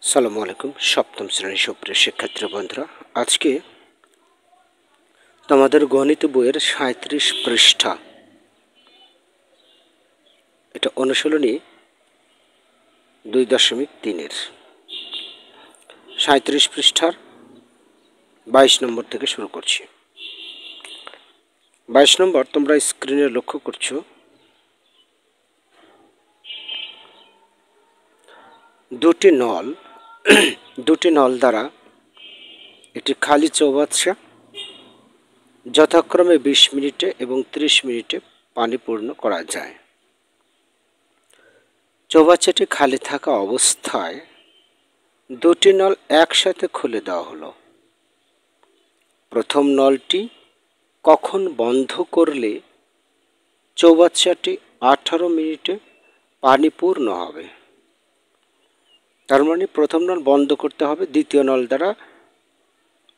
আসসালামু আলাইকুম। সপ্তম শ্রেণীর সুপ্রিয় শিক্ষার্থী বন্ধুরা, আজকে তোমাদের গণিত বইয়ের ৩৭ পৃষ্ঠা, এটা অনুশীলনী ২.৩-এর ৩৭ পৃষ্ঠার ২২ নম্বর থেকে শুরু করছি। ২২ নম্বর তোমরা স্ক্রিনে লক্ষ্য করছো, দুটি নল দ্বারা একটি খালি চৌবাচ্চা যথাক্রমে ২০ মিনিটে এবং ৩০ মিনিটে পানি পূর্ণ করা যায়। চৌবাচ্চাটি খালি থাকা অবস্থায় দুটি নল একসাথে খুলে দেওয়া হলো। প্রথম নলটি কখন বন্ধ করলে চৌবাচ্চাটি ১৮ মিনিটে পানি পূর্ণ হবে? তার মানে প্রথম নল বন্ধ করতে হবে, দ্বিতীয় নল দ্বারা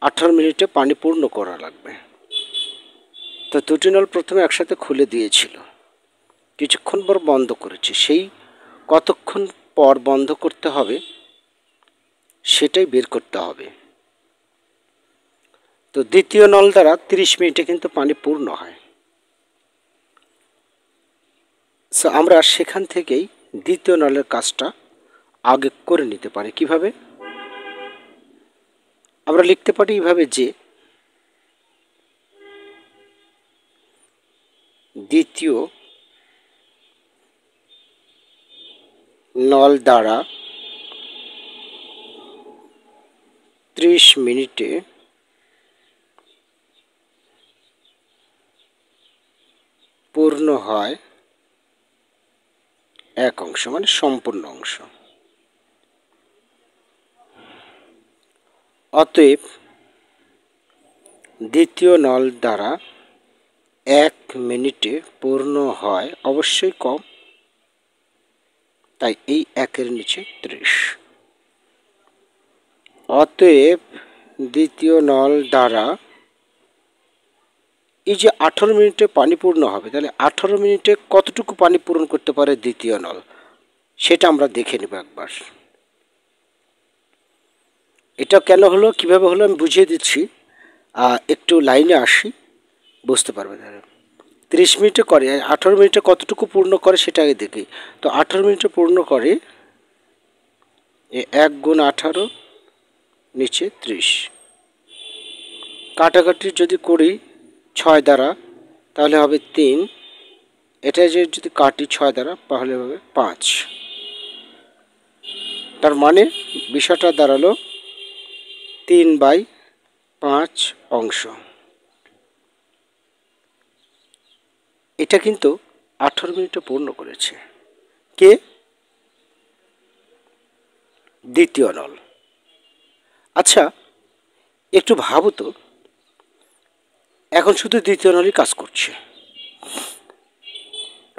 ১৮ মিনিটে পানি পূর্ণ করা লাগবে। তো দুটি নল প্রথমে একসাথে খুলে দিয়েছিল, কিছুক্ষণ পর বন্ধ করেছে, সেই কতক্ষণ পর বন্ধ করতে হবে সেটাই বের করতে হবে। তো দ্বিতীয় নল দ্বারা ৩০ মিনিটে কিন্তু পানি পূর্ণ হয়। সো আমরা সেখান থেকেই দ্বিতীয় নলের কাজটা আগে করে নিতে পারি। কিভাবে? আমরা লিখতে পারি এইভাবে যে দ্বিতীয় নল দ্বারা ৩০ মিনিটে পূর্ণ হয় এক অংশ, মানে সম্পূর্ণ অংশ। অতএব দ্বিতীয় নল দ্বারা ১ মিনিটে পূর্ণ হয় অবশ্যই কম, তাই এই ১-এর নিচে ৩০। অতএব দ্বিতীয় নল দ্বারা এই যে ১৮ মিনিটে পানি পূর্ণ হবে, তাহলে ১৮ মিনিটে কতটুকু পানি পূরণ করতে পারে দ্বিতীয় নল, সেটা আমরা দেখে নেব একবার। এটা কেন হলো, কিভাবে হলো আমি বুঝিয়ে দিচ্ছি, একটু লাইনে আসি, বুঝতে পারবে। ৩০ মিনিটে করে ১৮ মিনিটে কতটুকু পূর্ণ করে সেটা আগে দেখি। তো ১৮ মিনিটে পূর্ণ করে ১ গুণ ১৮ নিচে ৩০। কাটাকাটি যদি করি ৬ দ্বারা তাহলে হবে ৩, এটা যদি কাটি ৬ দ্বারা তাহলে হবে ৫। তার মানে বিষয়টা দাঁড়ালো ৩/৫ অংশ। এটা কিন্তু ১৮ মিনিটে পূর্ণ করেছে কে? দ্বিতীয় নল। আচ্ছা একটু ভাবো তো, এখন শুধু দ্বিতীয় নলই কাজ করছে।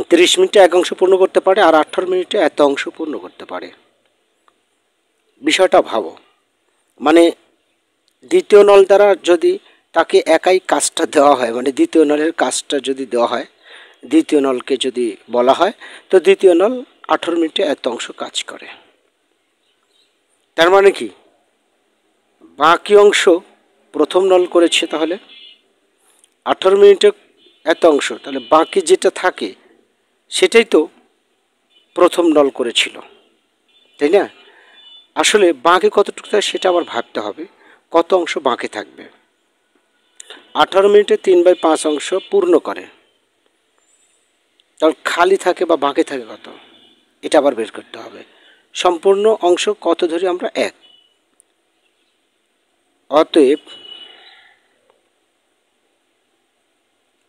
৩০ মিনিটে এক অংশ পূর্ণ করতে পারে আর ১৮ মিনিটে এত অংশ পূর্ণ করতে পারে। বিষয়টা ভাবো, মানে দ্বিতীয় নল দ্বারা যদি তাকে একাই কাজটা দেওয়া হয়, মানে দ্বিতীয় নলের কাজটা যদি দেওয়া হয়, দ্বিতীয় নলকে যদি বলা হয়, তো দ্বিতীয় নল ১৮ মিনিটে এত অংশ কাজ করে। তার মানে কি বাকি অংশ প্রথম নল করেছে, তাহলে ১৮ মিনিটে এত অংশ, তাহলে বাকি যেটা থাকে সেটাই তো প্রথম নল করেছিল, তাই না? আসলে বাকি কতটুকু থাকে সেটা আবার ভাবতে হবে, কত অংশ বাকি থাকবে। ১৮ মিনিটে ৩/৫ অংশ পূর্ণ করে, তাহলে খালি থাকে বা বাকি থাকে কত, এটা আবার বের করতে হবে। সম্পূর্ণ অংশ কত ধরি আমরা? ১। অতএব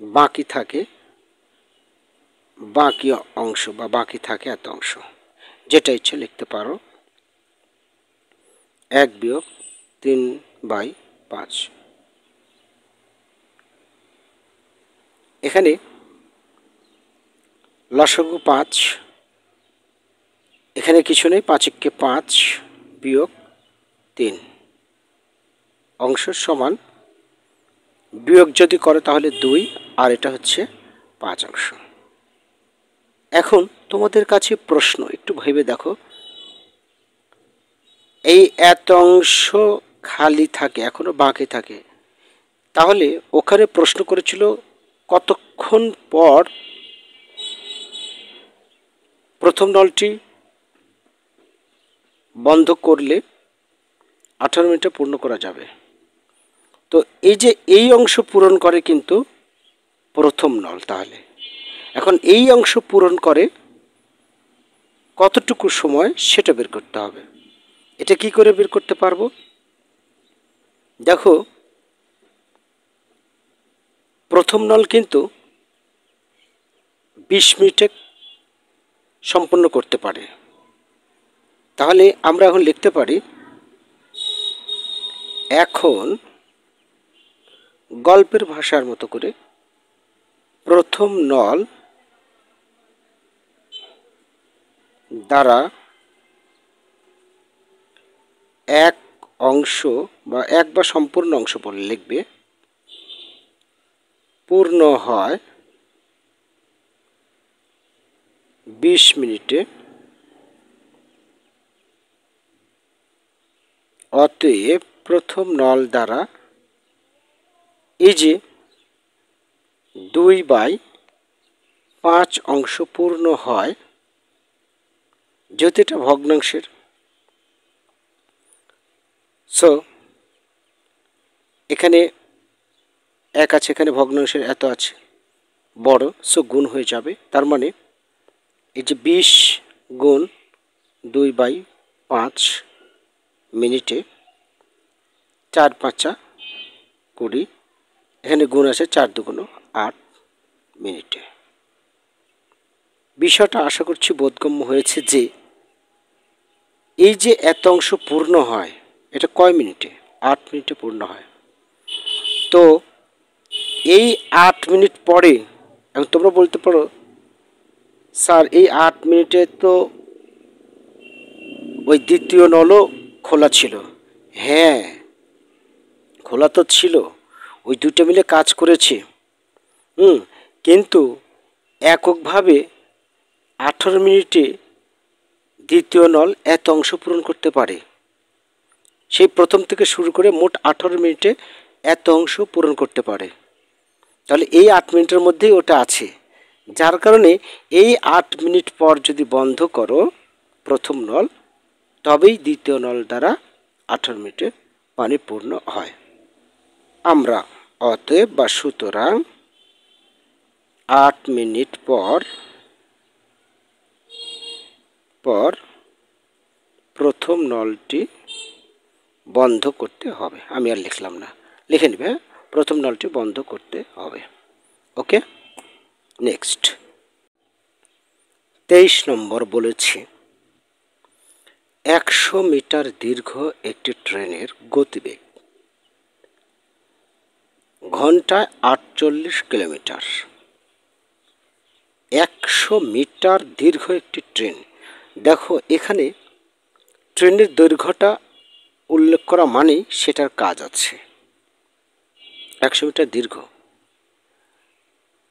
বাকি থাকে, বাকি অংশ বা বাকি থাকে এত অংশ, যেটা ইচ্ছে লিখতে পারো ১ বিয়োগ ৩/৫। এখানে লসাগু ৫, এখানে কিছু নেই, ৫ × ৫ বিয়োগ ৩ অংশ সমান, বিয়োগ যদি করে তাহলে ২, আর এটা হচ্ছে ৫ অংশ। এখন তোমাদের কাছে প্রশ্ন, একটু ভেবে দেখো, এই এত অংশ খালি থাকে, এখনো বাকি থাকে, তাহলে ওখানে প্রশ্ন করেছিল কতক্ষণ পর প্রথম নলটি বন্ধ করলে 18 মিনিটে পূর্ণ করা যাবে। তো এই যে এই অংশ পূরণ করে কিন্তু প্রথম নল। তাহলে এখন এই অংশ পূরণ করে কতটুকু সময় সেটা বের করতে হবে। এটা কি করে বের করতে পারবো? দেখো, প্রথম নল কিন্তু 20 মিনিটে সম্পন্ন করতে পারে। তাহলে আমরা এখন লিখতে পারি, এখন গল্পের ভাষার মতো করে প্রথম নল দ্বারা এক অংশ বা এক বা সম্পূর্ণ অংশ বলে লিখবে, পূর্ণ হয় 20 মিনিটে। অতএব প্রথম নল দ্বারা এই যে 2/5 অংশ পূর্ণ হয়, যেহেতু এটা ভগ্নাংশের, সো এখানে 1 আছে, এখানে ভগ্নাংশের এত আছে বড়, সো গুণ হয়ে যাবে। তার মানে এই যে 20 গুণ 2/5 মিনিটে 4×5 = 20, এখানে গুণ আছে 4×2 = 8 মিনিটে। বিষয়টা আশা করছি বোধগম্য হয়েছে যে এই যে এত অংশ পূর্ণ হয় এটা কয় মিনিটে? 8 মিনিটে পূর্ণ হয়। তো এই 8 মিনিট পরে, এখন তোমরা বলতে পারো স্যার এই 8 মিনিটে তো ওই দ্বিতীয় নলও খোলা ছিল। হ্যাঁ, খোলা তো ছিল, ওই দুটো মিলে কাজ করেছে। কিন্তু এককভাবে 18 মিনিটে দ্বিতীয় নল এত অংশ পূরণ করতে পারে। সেই প্রথম থেকে শুরু করে মোট 18 মিনিটে এত অংশ পূরণ করতে পারে। তাহলে এই 8 মিনিটের মধ্যেই ওটা আছে, যার কারণে এই 8 মিনিট পর যদি বন্ধ করো প্রথম নল, তবেই দ্বিতীয় নল দ্বারা 18 মিনিটে পানি পূর্ণ হয়। আমরা অতএব বা সুতরাং 8 মিনিট পর প্রথম নলটি বন্ধ করতে হবে। আমি আর লিখলাম না, লিখে নেবে, প্রথম নলটি বন্ধ করতে হবে। ওকে, নেক্সট 23 নম্বর বলেছি, 100 মিটার দীর্ঘ একটি ট্রেনের গতিবেগ ঘন্টায় 48 কিলোমিটার। 100 মিটার দীর্ঘ একটি ট্রেন। দেখো, এখানে ট্রেনের দৈর্ঘ্যটা উল্লেখ করা মানেই সেটার কাজ আছে। 100 মিটার দীর্ঘ,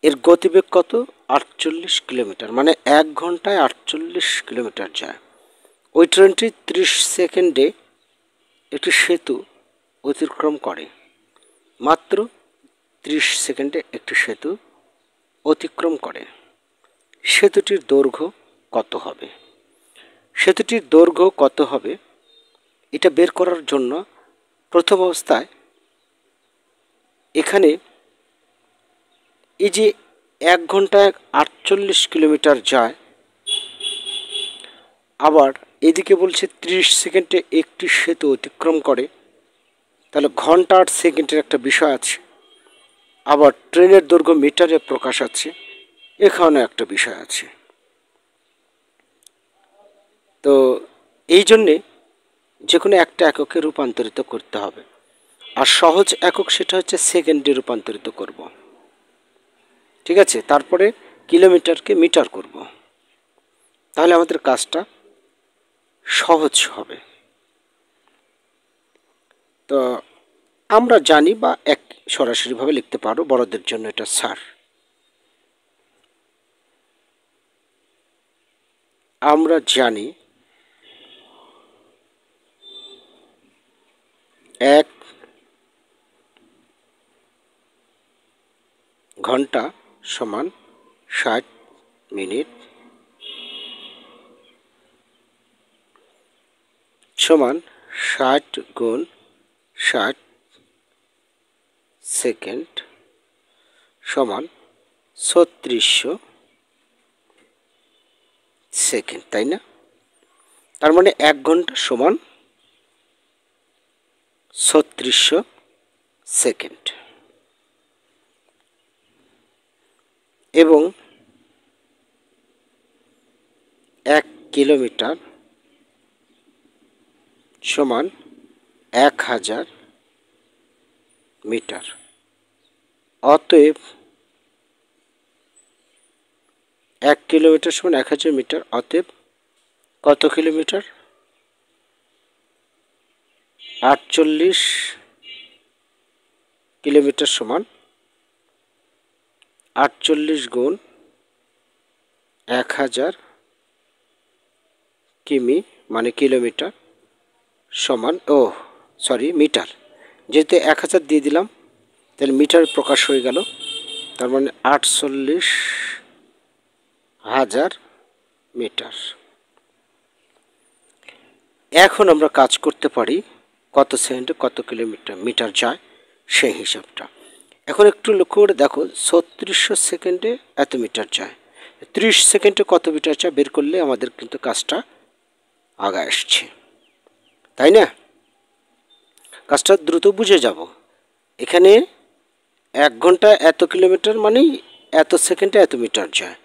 এর গতিবেগ কত? 48 কিলোমিটার, মানে 1 ঘন্টায় 48 কিলোমিটার যায়। ওই ট্রেনটি 30 সেকেন্ডে একটি সেতু অতিক্রম করে। মাত্র 30 সেকেন্ডে একটি সেতু অতিক্রম করে। সেতুটির দৈর্ঘ্য কত হবে? সেতুটির দৈর্ঘ্য কত হবে এটা বের করার জন্য প্রথম অবস্থায় এখানে এই যে 1 ঘন্টায় 48 কিলোমিটার যায়, আবার এদিকে বলছে 30 সেকেন্ডে একটি সেতু অতিক্রম করে, তাহলে ঘন্টা আর সেকেন্ডের একটা বিষয় আছে। আবার ট্রেনের দৈর্ঘ্য মিটারে প্রকাশ আছে, এখানে একটা বিষয় আছে। তো এই জন্যে যে কোনো একটা এককে রূপান্তরিত করতে হবে, আর সহজ একক সেটা হচ্ছে সেকেন্ডে রূপান্তরিত করব। ঠিক আছে, তারপরে কিলোমিটারকে মিটার করব, তাহলে আমাদের কাজটা সহজ হবে। তো আমরা জানি, বা এক সরাসরিভাবে লিখতে পারো, বড়দের জন্য এটা স্যার। আমরা জানি 1 ঘন্টা সমান 60 মিনিট সমান 60 গুণ 60 সেকেন্ড সমান 3600 সেকেন্ড, তাই না? তার মানে 1 ঘন্টা সমান 3600 সেকেন্ড এবং 1 কিলোমিটার সমান 1000 মিটার। অতএব 1 কিলোমিটার সমান 1000 মিটার। অতএব কত কিলোমিটার? 48 কিলোমিটার সমান 48 গুণ 1000 কিমি মানে কিলোমিটার সমান মিটার। যেহেতু 1000 দিয়ে দিলাম তাহলে মিটার প্রকাশ হয়ে গেল, তার মানে 48,000 মিটার। এখন আমরা কাজ করতে পারি কত সেকেন্ডে কত কিলোমিটার মিটার যায় সেই হিসাবটা। এখন একটু লক্ষ্য করে দেখো, 3600 সেকেন্ডে এত মিটার যায়, 30 সেকেন্ডে কত মিটার যায় বের করলে আমাদের কিন্তু কাজটা আগায় আসছে, তাই না? কাজটা দ্রুত বুঝে যাব। এখানে 1 ঘন্টা এত কিলোমিটার মানেই এত সেকেন্ডে এত মিটার যায়,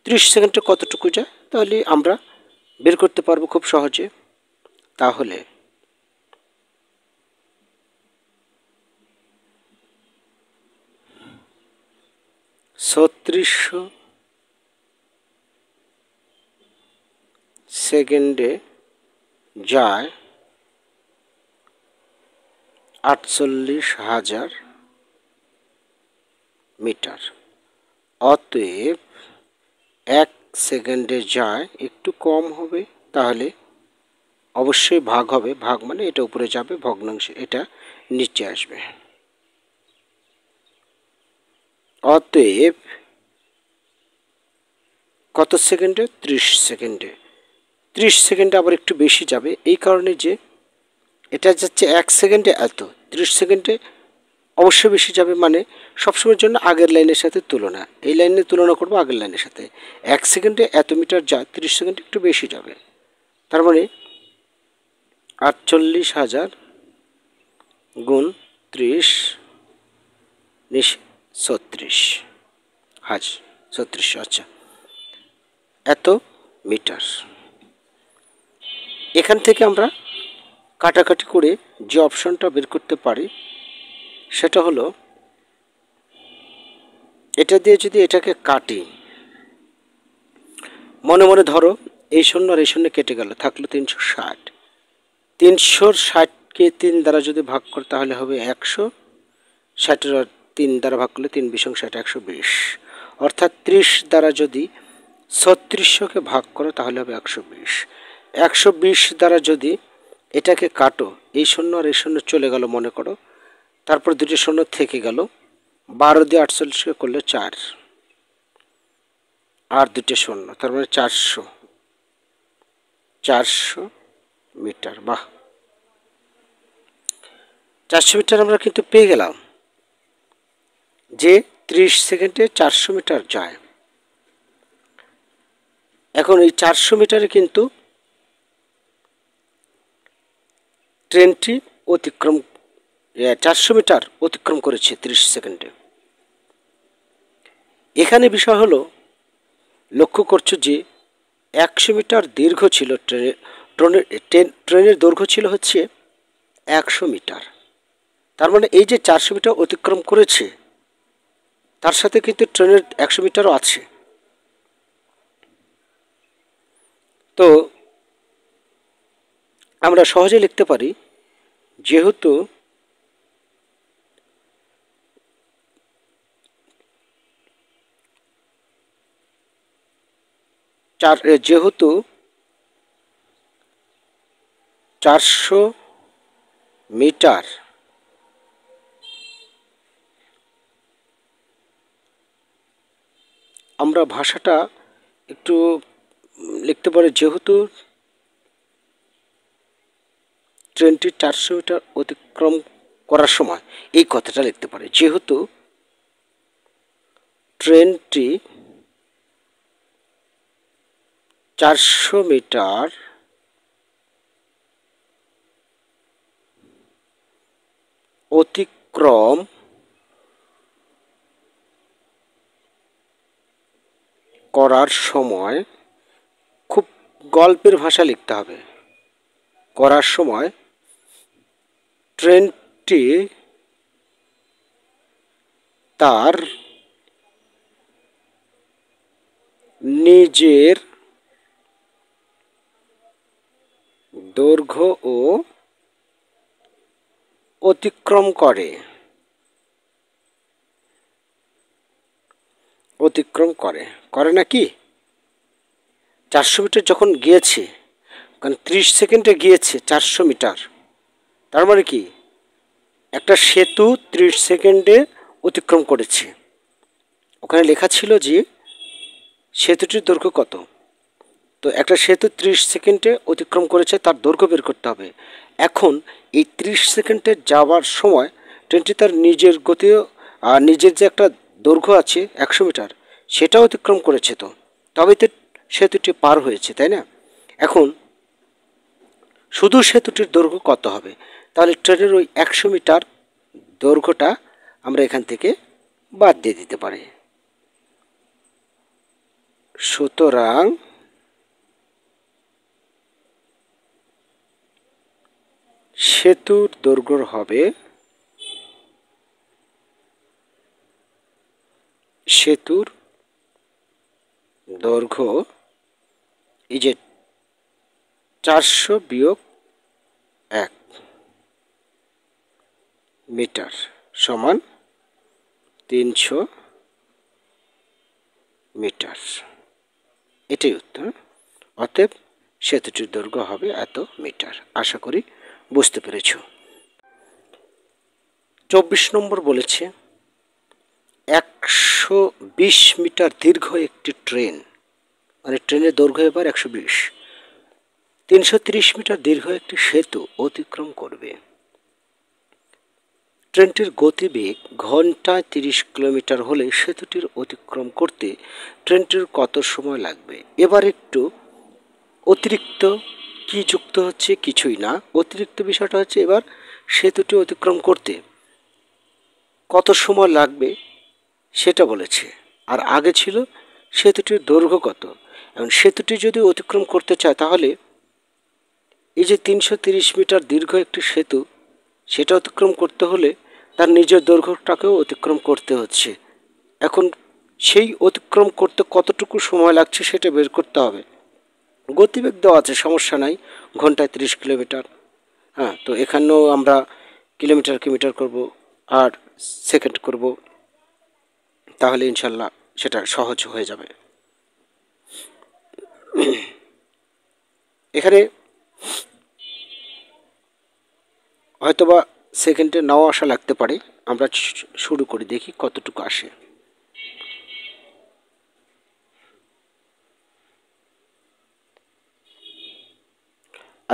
30 সেকেন্ডে কতটুকু যায় তাহলে আমরা বের করতে পারবো খুব সহজে। তাহলে ছত্রিশশো সেকেন্ডে যায় 48,000 মিটার। অতএব 1 সেকেন্ডে যায় একটু কম হবে, তাহলে অবশ্যই ভাগ হবে, ভাগ মানে এটা উপরে যাবে, ভগ্নাংশে এটা নিচে আসবে। অতএব কত সেকেন্ডে? 30 সেকেন্ডে। 30 সেকেন্ডে আবার একটু বেশি যাবে, এই কারণে যে এটা যাচ্ছে 1 সেকেন্ডে এত, 30 সেকেন্ডে অবশ্যই বেশি যাবে, মানে সবসময়ের জন্য আগের লাইনের সাথে তুলনা, এই লাইনে তুলনা করবো আগের লাইনের সাথে। 1 সেকেন্ডে এত মিটার যায়, 30 সেকেন্ডে একটু বেশি যাবে, তার মানে 48,000 গুণ 30 36,000, আচ্ছা এত মিটার। এখান থেকে আমরা কাটাকাটি করে যে অপশনটা বের করতে পারি সেটা হলো, এটা দিয়ে যদি এটাকে কাটি, মনে মনে ধরো এই শূন্য আর এই শূন্য কেটে গেল, থাকলো 360। 360কে 3 দ্বারা যদি ভাগ করে তাহলে হবে 100, 60 3 দ্বারা ভাগ করলে 3 20 60 120, অর্থাৎ 30 দ্বারা যদি 3600কে ভাগ করো তাহলে হবে 120। 120 দ্বারা যদি এটাকে কাটো, এই শূন্য আর এই শূন্য চলে গেল মনে করো, তারপর দুটি শূন্য থেকে গেল, 12 দিয়ে 48কে করলে 4 আর দুটি শূন্য, তার মানে 400 মিটার। বাহ, 400 মিটার আমরা কিন্তু পেয়ে গেলাম যে 30 সেকেন্ডে 400 মিটার যায়। এখন এই 400 মিটারে কিন্তু ট্রেনটি 400 মিটার অতিক্রম করেছে 30 সেকেন্ডে। এখানে বিষয় হলো, লক্ষ্য করছো যে 100 মিটার দীর্ঘ ছিল ট্রেনের দৈর্ঘ্য ছিল হচ্ছে 100 মিটার, তার মানে এই যে 400 মিটার অতিক্রম করেছে তার সাথে কিন্তু ট্রেনের 100 মিটারও আছে। তো আমরা সহজে লিখতে পারি, যেহেতু যেহেতু 400 মিটার আমরা ভাষাটা একটু লিখতে পারি, যেহেতু ট্রেনটি 400 মিটার অতিক্রম করার সময়, এই কথাটা লিখতে পারি, যেহেতু ট্রেনটি 400 মিটার অতিক্রম করার সময়, খুব গল্পের ভাষা লিখতে হবে, করার সময় ট্রেনটি তার নিজের দৈর্ঘ্য ও অতিক্রম করে, করে নাকি 400 মিটার যখন গিয়েছে, কারণ 30 সেকেন্ডে গিয়েছে 400 মিটার, তার মানে কি একটা সেতু 30 সেকেন্ডে অতিক্রম করেছে। ওখানে লেখা ছিল যে সেতুটির দৈর্ঘ্য কত, তো একটা সেতু 30 সেকেন্ডে অতিক্রম করেছে, তার দৈর্ঘ্য বের করতে হবে। এখন এই 30 সেকেন্ডে যাওয়ার সময় ট্রেনটি তার নিজের গতি আর নিজের যে একটা দৈর্ঘ্য আছে 100 মিটার, সেটা অতিক্রম করেছে, তো তবেই তো সেতুটি পার হয়েছে, তাই না? এখন শুধু সেতুটির দৈর্ঘ্য কত হবে, তাহলে ট্রেনের ওই 100 মিটার দৈর্ঘ্যটা আমরা এখান থেকে বাদ দিয়ে দিতে পারি। সুতরাং সেতুর দৈর্ঘ্য হবে, সেতুর দৈর্ঘ্য এই যে 400 বিয়োগ 1 মিটার সমান 300 মিটার, এটাই উত্তর। অতএব সেতুটির দৈর্ঘ্য হবে এত মিটার। আশা করি বুঝতে পেরেছ। 24 নম্বর বলেছে 120 মিটার দীর্ঘ একটি ট্রেন, মানে ট্রেনের দৈর্ঘ্য এবার 120, 330 মিটার দীর্ঘ একটি সেতু অতিক্রম করবে। ট্রেনটির গতিবেগ ঘন্টায় 30 কিলোমিটার হলে সেতুটির অতিক্রম করতে ট্রেনটির কত সময় লাগবে? এবার একটু অতিরিক্ত কি যুক্ত হচ্ছে, কিছুই না, অতিরিক্ত বিষয়টা হচ্ছে এবার সেতুটি অতিক্রম করতে কত সময় লাগবে সেটা বলেছে, আর আগে ছিল সেতুটির দৈর্ঘ্য কত। এখন সেতুটি যদি অতিক্রম করতে চায়, তাহলে এই যে 330 মিটার দীর্ঘ একটি সেতু, সেটা অতিক্রম করতে হলে তার নিজের দৈর্ঘ্যটাকেও অতিক্রম করতে হচ্ছে। এখন সেই অতিক্রম করতে কতটুকু সময় লাগছে সেটা বের করতে হবে। গতিবেগ দেওয়া আছে, সমস্যা নাই, ঘন্টায় 30 কিলোমিটার। হ্যাঁ, তো এখানেও আমরা কিলোমিটারকে মিটার করব আর সেকেন্ড করব, তাহলে ইনশাল্লাহ সেটা সহজ হয়ে যাবে। এখানে হয়তোবা সেকেন্ডে নাও আসা লাগতে পারে, আমরা শুরু করি, দেখি কতটুকু আসে।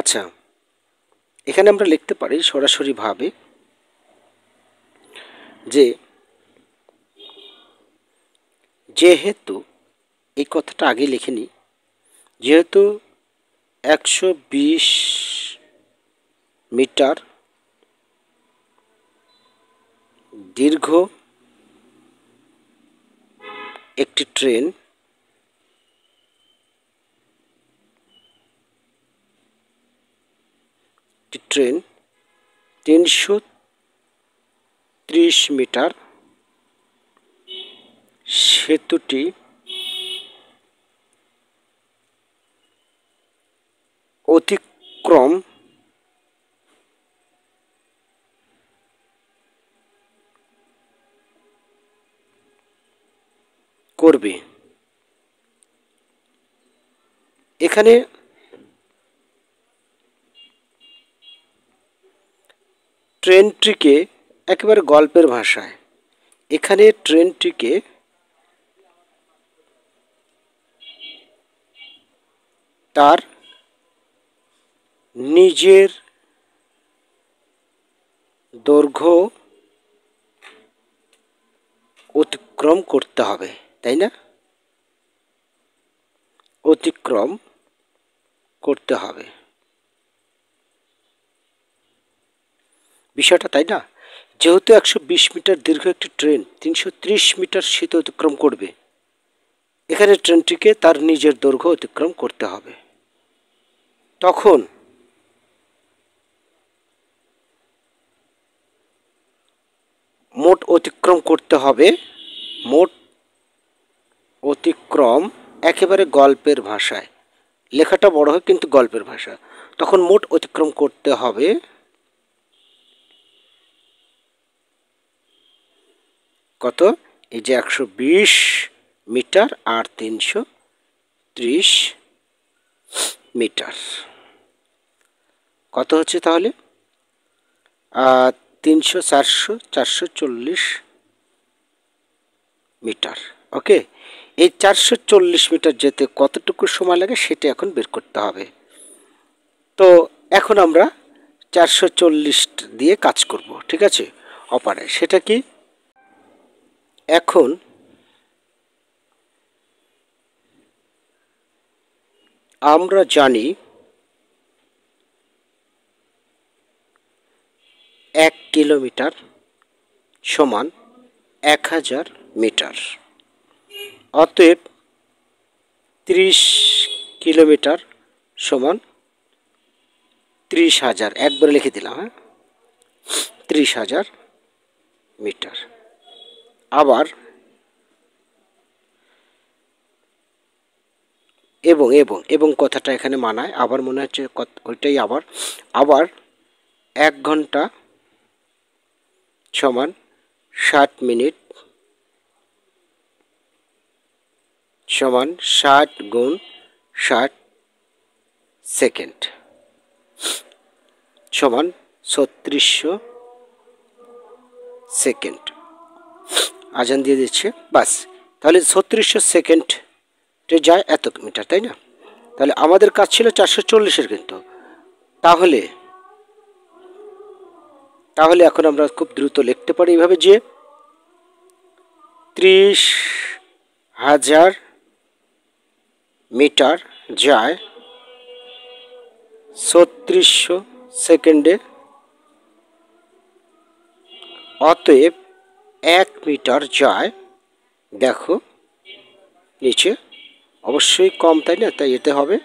আচ্ছা, এখানে আমরা লিখতে পারি সরাসরিভাবে যে যেহেতু, এই কথাটা আগে লিখে নিই, যেহেতু 120 মিটার দীর্ঘ একটি ট্রেন ট্রেন 330 মিটার সেতুটি অতিক্রম করবে। এখানে ট্রেনটিকে একেবারে গল্পের ভাষায়, এখানে ট্রেনটিকে তার নিজের দৈর্ঘ্য অতিক্রম করতে হবে, তাই না? অতিক্রম করতে হবে বিষয়টা, তাই না? যেহেতু 120 মিটার দীর্ঘ একটি ট্রেন 330 মিটার সেতু অতিক্রম করবে, এখানে ট্রেনটিকে তার নিজের দৈর্ঘ্য অতিক্রম করতে হবে। তখন মোট অতিক্রম করতে হবে, মোট অতিক্রম একেবারে গল্পের ভাষায়, লেখাটা বড় হয় কিন্তু গল্পের ভাষা। তখন মোট অতিক্রম করতে হবে কত? এই যে 120 মিটার আর 330 মিটার, কত হচ্ছে তাহলে? 300, 400, 440 মিটার। ওকে, এই 440 মিটার যেতে কতটুকু সময় লাগে সেটা এখন বের করতে হবে। তো এখন আমরা 440 দিয়ে কাজ করব, ঠিক আছে? অপারে সেটা কি? এখন আমরা জানি 1 কিলোমিটার সমান 1000 মিটার। অতএব 30 কিলোমিটার সমান 30,000, একবারে লিখে দিলাম, হ্যাঁ, 30,000 মিটার। আবার এবং এবং এবং কথাটা এখানে মানায়, আবার মনে হচ্ছে ওইটাই আবার। আবার 1 ঘন্টা সমান 60 মিনিট সমান 60 গুণ 60 সেকেন্ড সমান 3600 সেকেন্ড। আজান দিয়ে দিচ্ছে, বাস। তাহলে 3600 সেকেন্ডে যায় এত মিটার, তাই না? তাহলে আমাদের কাজ ছিল 440-এর, কিন্তু তাহলে এখন আমরা খুব দ্রুত লিখতে পারি এইভাবে যে 30,000 মিটার যায় 3600 সেকেন্ডে। অতএব 1 মিটার যায়, দেখো নিচে অবশ্যই কম, তাই না? তাই এতে হবে।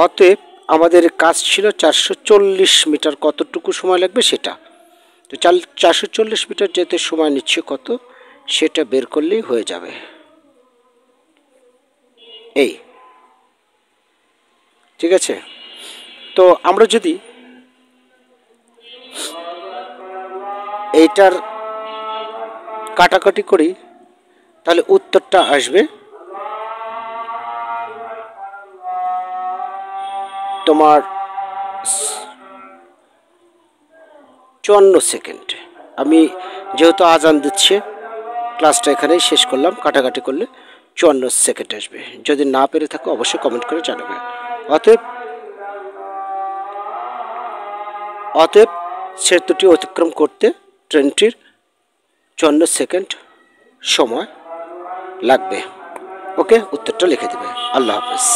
অতএব আমাদের কাজ ছিল 440 মিটার কতটুকু সময় লাগবে সেটা। তো 440 মিটার যেতে সময় নিচ্ছে কত সেটা বের করলেই হয়ে যাবে। এই ঠিক আছে। তো আমরা যদি এইটার কাটাকাটি করি তাহলে উত্তরটা আসবে তোমার 54 সেকেন্ড। আমি যেহেতু আজান দিচ্ছে, ক্লাসটা এখানেই শেষ করলাম। কাটাকাটি করলে 54 সেকেন্ড আসবে। যদি না পেরে থাকো অবশ্যই কমেন্ট করে জানাবে। অতএব সেতুটি অতিক্রম করতে ট্রেনটির 54 সেকেন্ড সময় লাগবে। ওকে, উত্তরটা লিখে দেবে। আল্লাহ হাফেজ।